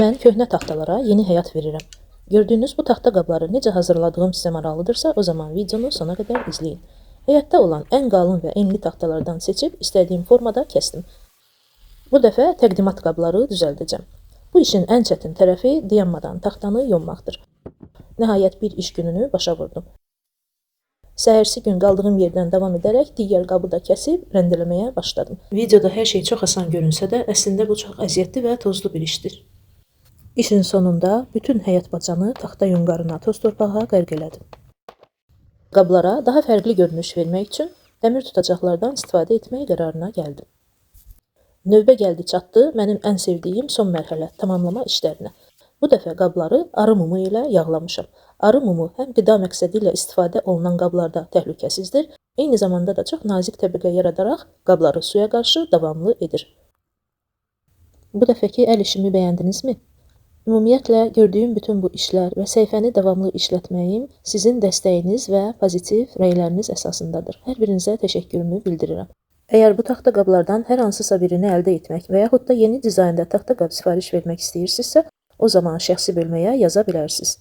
Mən köhnə taxtalara yeni həyat verirəm. Gördüyünüz bu taxta qabları necə hazırladığım sizə maraqlıdırsa, o zaman videonu sona qədər izləyin. Həyatda olan ən qalın və enli taxtalardan seçib istədiyim formada kəsdim. Bu dəfə təqdimat qabları düzəldəcəm. Bu işin ən çətin tərəfi dayanmadan taxtanı yonmaqdır. Nəhayət bir iş gününü başa vurdum. Səhərsi gün qaldığım yerdən davam edərək digər qabı da kəsib rəndələməyə başladım. Videoda hər şey çox asan görünsə də, əslində bu çox əziyyətli və tozlu bir işdir. İşin sonunda bütün həyat bacanı taxta yonqarına, toz torpağa qərq elədim. Qablara daha fərqli görünüş vermək üçün dəmir tutacaqlardan istifadə etmək qərarına gəldim. Növbə gəldi çatdı mənim ən sevdiyim son mərhələ tamamlama işlərinə. Bu dəfə qabları arı mumu ilə yağlamışam. Arı mumu həm qida məqsədi ilə istifadə olunan qablarda təhlükəsizdir, eyni zamanda da çox nazik təbəqə yaradaraq qabları suya qarşı davamlı edir. Bu dəfəki əl işimi bəyəndinizmi? Ümumiyyətlə, gördüyüm bütün bu işlər və səhifəni davamlı işlətməyim sizin dəstəyiniz və pozitiv rəyləriniz əsasındadır. Hər birinizə təşəkkürümü bildirirəm. Əgər bu taxta qablardan hər hansısa birini əldə etmək və yaxud da yeni dizaynda taxta qab sifariş vermək istəyirsinizsə, o zaman şəxsi bölməyə yaza bilərsiniz.